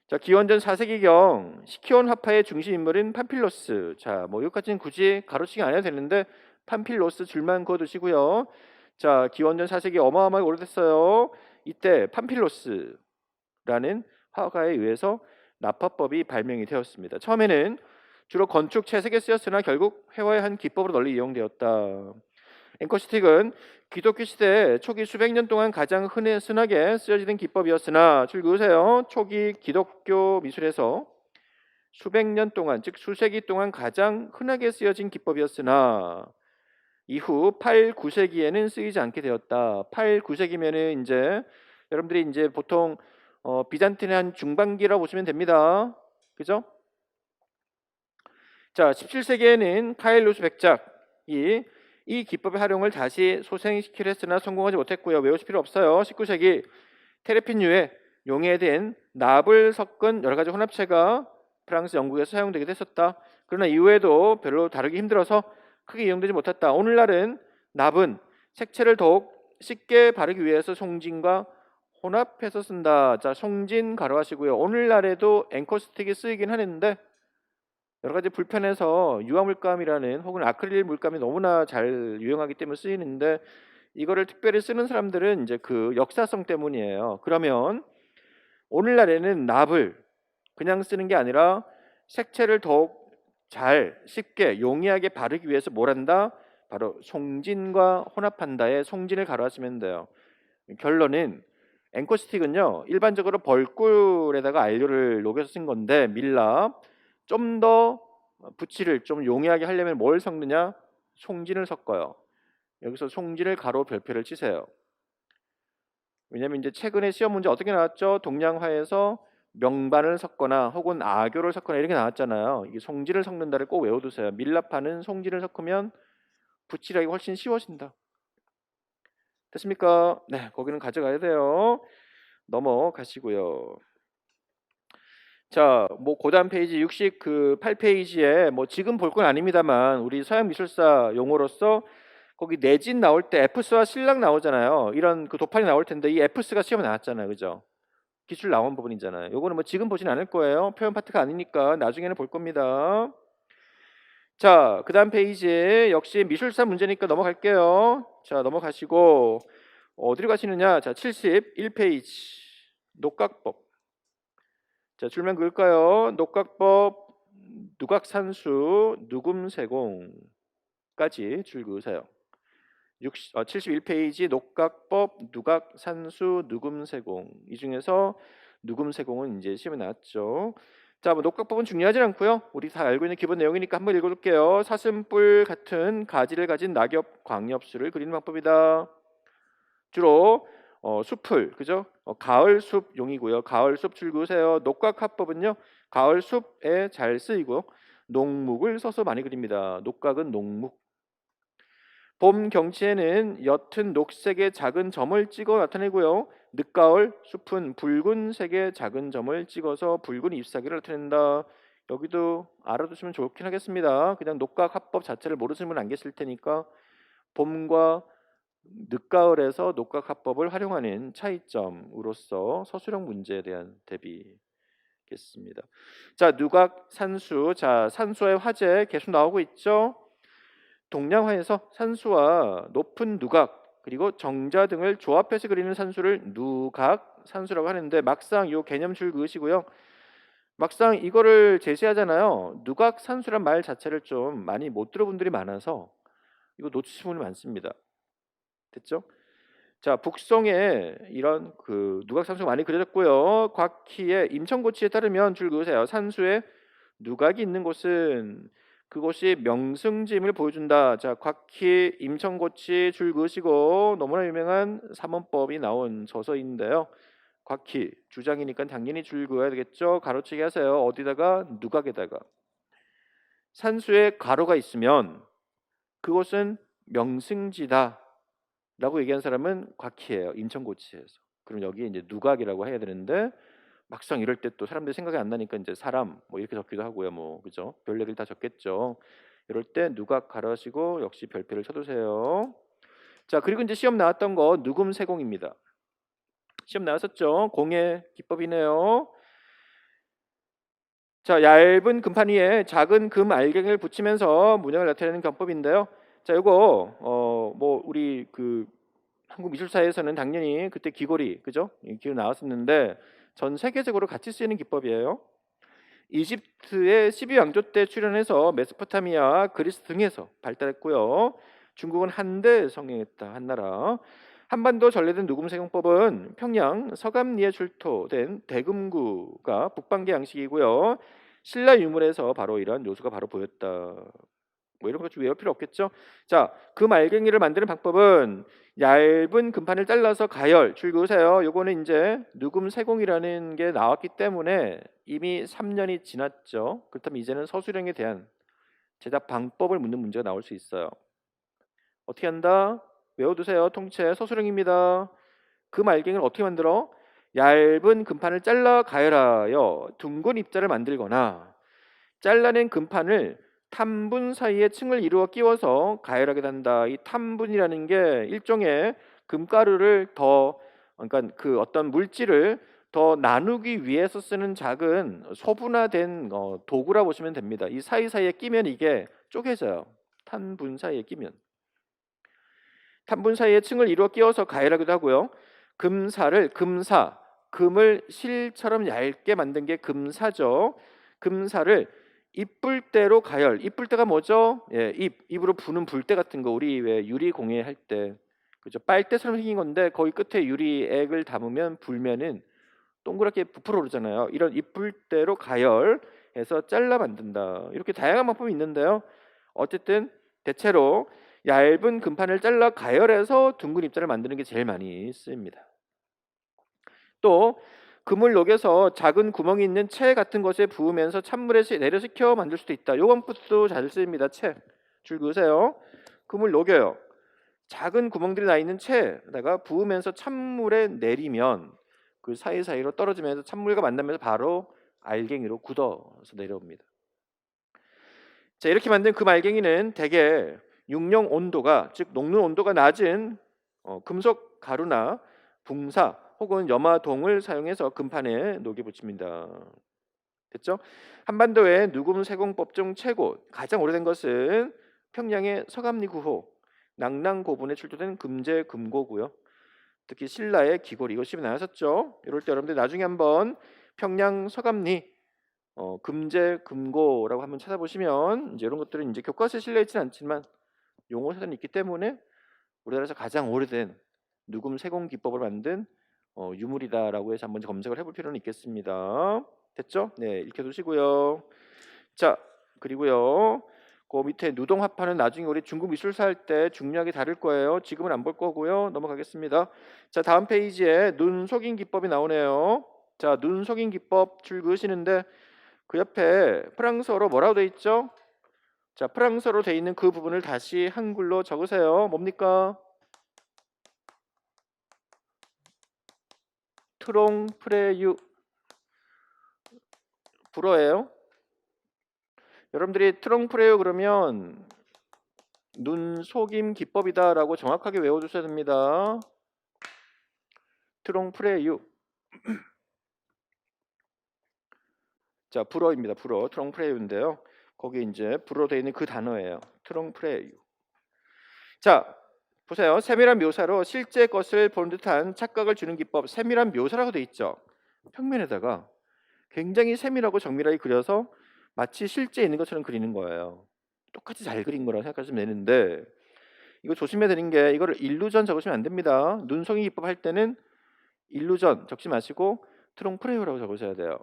자, 기원전 4세기경 시키온 화파의 중심 인물인 팜필로스. 자, 뭐 여기까지는 굳이 가로치기 안 해도 되는데 팜필로스 줄만 그어두시고요. 자, 기원전 4세기 어마어마하게 오래됐어요. 이때 팜필로스라는 화가에 의해서 나파법이 발명이 되었습니다. 처음에는 주로 건축 채색에 쓰였으나 결국 회화의 한 기법으로 널리 이용되었다. 앵커스틱은 기독교 시대 초기 수백 년 동안 가장 흔하게 쓰여지는 기법이었으나 줄 그으세요. 초기 기독교 미술에서 수백 년 동안, 즉 수세기 동안 가장 흔하게 쓰여진 기법이었으나 이후 8, 9세기에는 쓰이지 않게 되었다. 8, 9세기면은 이제 여러분들이 이제 보통 비잔틴의 한 중반기라고 보시면 됩니다. 그죠? 자, 17세기에는 카일루스 백작이 이 기법의 활용을 다시 소생시키려 했으나 성공하지 못했고요. 외우실 필요 없어요. 19세기 테레핀류에 용해에 된 납을 섞은 여러 가지 혼합체가 프랑스, 영국에서 사용되기도 했었다. 그러나 이후에도 별로 다루기 힘들어서 크게 이용되지 못했다. 오늘날은 납은 색채를 더욱 쉽게 바르기 위해서 송진과 혼합해서 쓴다. 자, 송진 가로하시고요. 오늘날에도 앵커스틱이 쓰이긴 하는데 여러 가지 불편해서 유화물감이라는 혹은 아크릴 물감이 너무나 잘 유용하기 때문에 쓰이는데 이거를 특별히 쓰는 사람들은 이제 그 역사성 때문이에요. 그러면 오늘날에는 납을 그냥 쓰는 게 아니라 색채를 더욱 잘 쉽게 용이하게 바르기 위해서 뭘 한다? 바로 송진과 혼합한다에 송진을 가로하시면 돼요. 결론은 앵커스틱은요 일반적으로 벌꿀에다가 안료를 녹여서 쓴 건데 밀랍 좀 더 붓질을 좀 용이하게 하려면 뭘 섞느냐? 송진을 섞어요. 여기서 송진을 가로 별표를 치세요. 왜냐면 이제 최근에 시험 문제 어떻게 나왔죠? 동량화에서 명반을 섞거나 혹은 아교를 섞거나 이렇게 나왔잖아요. 이게 송진을 섞는다를 꼭 외워두세요. 밀랍하는 송진을 섞으면 붓질하기 훨씬 쉬워진다. 됐습니까? 네, 거기는 가져가야 돼요. 넘어가시고요. 자, 뭐 고단 페이지 68페이지에 뭐 지금 볼 건 아닙니다만 우리 서양 미술사 용어로서 거기 내진 나올 때 에프스와 실락 나오잖아요. 이런 그 도판이 나올 텐데 이 에프스가 시험에 나왔잖아요. 그죠? 기출 나온 부분이잖아요. 요거는 뭐 지금 보진 않을 거예요. 표현 파트가 아니니까 나중에는 볼 겁니다. 자, 그다음 페이지에 역시 미술사 문제니까 넘어갈게요. 자, 넘어가시고 어디로 가시느냐? 자, 71페이지 녹각법. 자, 줄면 그을까요? 녹각법 누각산수 누금세공까지 줄 그으세요. 71페이지 녹각법 누각산수 누금세공 이 중에서 누금세공은 이제 시험에 나왔죠. 자, 뭐 녹각법은 중요하지 않고요. 우리 다 알고 있는 기본 내용이니까 한번 읽어볼게요. 사슴뿔 같은 가지를 가진 낙엽 광엽수를 그리는 방법이다. 주로 숲을 그죠? 가을 숲용이고요. 가을 숲 줄 그으세요. 녹각화법은요. 가을 숲에 잘 쓰이고 녹묵을 써서 많이 그립니다. 녹각은 녹묵. 봄 경치에는 옅은 녹색의 작은 점을 찍어 나타내고요. 늦가을 숲은 붉은색의 작은 점을 찍어서 붉은 잎사귀를 나타낸다. 여기도 알아두시면 좋긴 하겠습니다. 그냥 녹각화법 자체를 모르시는 분 안 계실 테니까 봄과 늦가을에서 녹각화법을 활용하는 차이점으로서 서술형 문제에 대한 대비겠습니다. 자, 누각 산수. 자, 산수의 화제 계속 나오고 있죠. 동량화에서 산수와 높은 누각 그리고 정자 등을 조합해서 그리는 산수를 누각 산수라고 하는데 막상 이 개념줄 그으시고요. 막상 이거를 제시하잖아요. 누각 산수란 말 자체를 좀 많이 못 들어본 분들이 많아서 이거 놓치신 분이 많습니다. 됐죠? 자, 북송에 이런 그 누각 산수가 많이 그려졌고요. 곽희의 임천고치에 따르면 줄 그으세요. 산수에 누각이 있는 곳은 그곳이 명승짐을 보여준다. 자, 곽희 임천고치 줄 그으시고 너무나 유명한 삼원법이 나온 저서인데요. 곽희 주장이니까 당연히 줄 그어야 되겠죠. 가로치기 하세요. 어디다가 누각에다가 산수에 가로가 있으면 그곳은 명승지다. 라고 얘기한 사람은 곽희예요. 인천고치에서. 그럼 여기에 이제 누각이라고 해야 되는데 막상 이럴 때 또 사람들이 생각이 안 나니까 이제 사람 뭐 이렇게 적기도 하고요. 뭐 그죠? 별 얘기를 다 적겠죠. 이럴 때 누각 가로하시고 역시 별표를 쳐두세요. 자, 그리고 이제 시험 나왔던 거 누금세공입니다. 시험 나왔었죠. 공예 기법이네요. 자, 얇은 금판 위에 작은 금 알갱이를 붙이면서 문양을 나타내는 경법인데요. 자, 요거 뭐 우리 그 한국 미술사에서는 당연히 그때 귀걸이, 그죠? 이 기록 나왔었는데 전 세계적으로 같이 쓰이는 기법이에요. 이집트의 12왕조 때 출현해서 메소포타미아, 그리스 등에서 발달했고요. 중국은 한데 성행했다. 한나라. 한반도 전래된 누금세공법은 평양 서감리에 출토된 대금구가 북방계 양식이고요. 신라 유물에서 바로 이러한 요소가 바로 보였다. 뭐 이런 거 외울 필요 없겠죠. 자, 금 알갱이를 만드는 방법은 얇은 금판을 잘라서 가열, 줄 그으세요. 요거는 이제 누금세공이라는 게 나왔기 때문에 이미 3년이 지났죠. 그렇다면 이제는 서술형에 대한 제작 방법을 묻는 문제가 나올 수 있어요. 어떻게 한다? 외워두세요. 통째 서술형입니다. 금 알갱이를 어떻게 만들어? 얇은 금판을 잘라 가열하여 둥근 입자를 만들거나 잘라낸 금판을 탐분 사이에 층을 이루어 끼워서 가열하게 된다. 이 탐분이라는 게 일종의 금가루를 더, 그러니까 그 어떤 물질을 더 나누기 위해서 쓰는 작은 소분화된 도구라 보시면 됩니다. 이 사이사이에 끼면 이게 쪼개져요. 탐분 사이에 끼면. 탐분 사이에 층을 이루어 끼워서 가열하기도 하고요. 금사를 금사, 금을 실처럼 얇게 만든 게 금사죠. 금사를 입불대로 가열. 입불대가 뭐죠? 예, 입으로 부는 불대 같은 거 우리 왜 유리 공예 할 때 그죠? 빨대처럼 생긴 건데 거기 끝에 유리액을 담으면 불면은 동그랗게 부풀어 오르잖아요. 이런 입불대로 가열해서 잘라 만든다. 이렇게 다양한 방법이 있는데요. 어쨌든 대체로 얇은 금판을 잘라 가열해서 둥근 입자를 만드는 게 제일 많이 쓰입니다. 또 금을 녹여서 작은 구멍이 있는 채 같은 것에 부으면서 찬물에 내려식혀 만들 수도 있다. 요 방법도 잘 쓰입니다. 채. 줄 그으세요. 금을 녹여요. 작은 구멍들이 나 있는 채에다가 부으면서 찬물에 내리면 그 사이사이로 떨어지면서 찬물과 만나면서 바로 알갱이로 굳어서 내려옵니다. 자, 이렇게 만든 금 알갱이는 대개 육룡 온도가 즉 녹는 온도가 낮은 금속 가루나 붕사 혹은 염화동을 사용해서 금판에 녹여 붙입니다. 됐죠? 한반도의 누금세공법 중 최고 가장 오래된 것은 평양의 서감리 구호 낭랑고분에 출토된 금제금고고요. 특히 신라의 귀걸이 이거 시험에 나왔었죠. 이럴 때 여러분들 나중에 한번 평양 서감리 금제금고라고 한번 찾아보시면 이제 이런 것들은 이제 교과서에 실려 있지는 않지만 용어 사전이 있기 때문에 우리나라에서 가장 오래된 누금세공 기법을 만든 유물이다라고 해서 한번 검색을 해볼 필요는 있겠습니다. 됐죠? 네, 이렇게 두시고요. 자, 그리고요. 그 밑에 누동합판은 나중에 우리 중국 미술사 할 때 중요하게 다룰 거예요. 지금은 안 볼 거고요. 넘어가겠습니다. 자, 다음 페이지에 눈 속임 기법이 나오네요. 자, 눈 속임 기법 줄 그으시는데 그 옆에 프랑스어로 뭐라고 돼 있죠? 자, 프랑스어로 돼 있는 그 부분을 다시 한글로 적으세요. 뭡니까? 트롱프레유 불어예요. 여러분들이 트롱프레유 그러면 눈 속임 기법이다라고 정확하게 외워주셔야 됩니다. 트롱프레유. 자, 불어입니다. 불어. 트롱프레유인데요. 거기 이제 불어 되어 있는 그 단어예요. 트롱프레유. 자, 보세요. 세밀한 묘사로 실제 것을 본 듯한 착각을 주는 기법. 세밀한 묘사라고 돼 있죠. 평면에다가 굉장히 세밀하고 정밀하게 그려서 마치 실제 있는 것처럼 그리는 거예요. 똑같이 잘 그린 거라고 생각하시면 되는데 이거 조심해야 되는 게 이거를 일루전 적으시면 안 됩니다. 눈송이 기법 할 때는 일루전 적지 마시고 트롱프레유라고 적으셔야 돼요.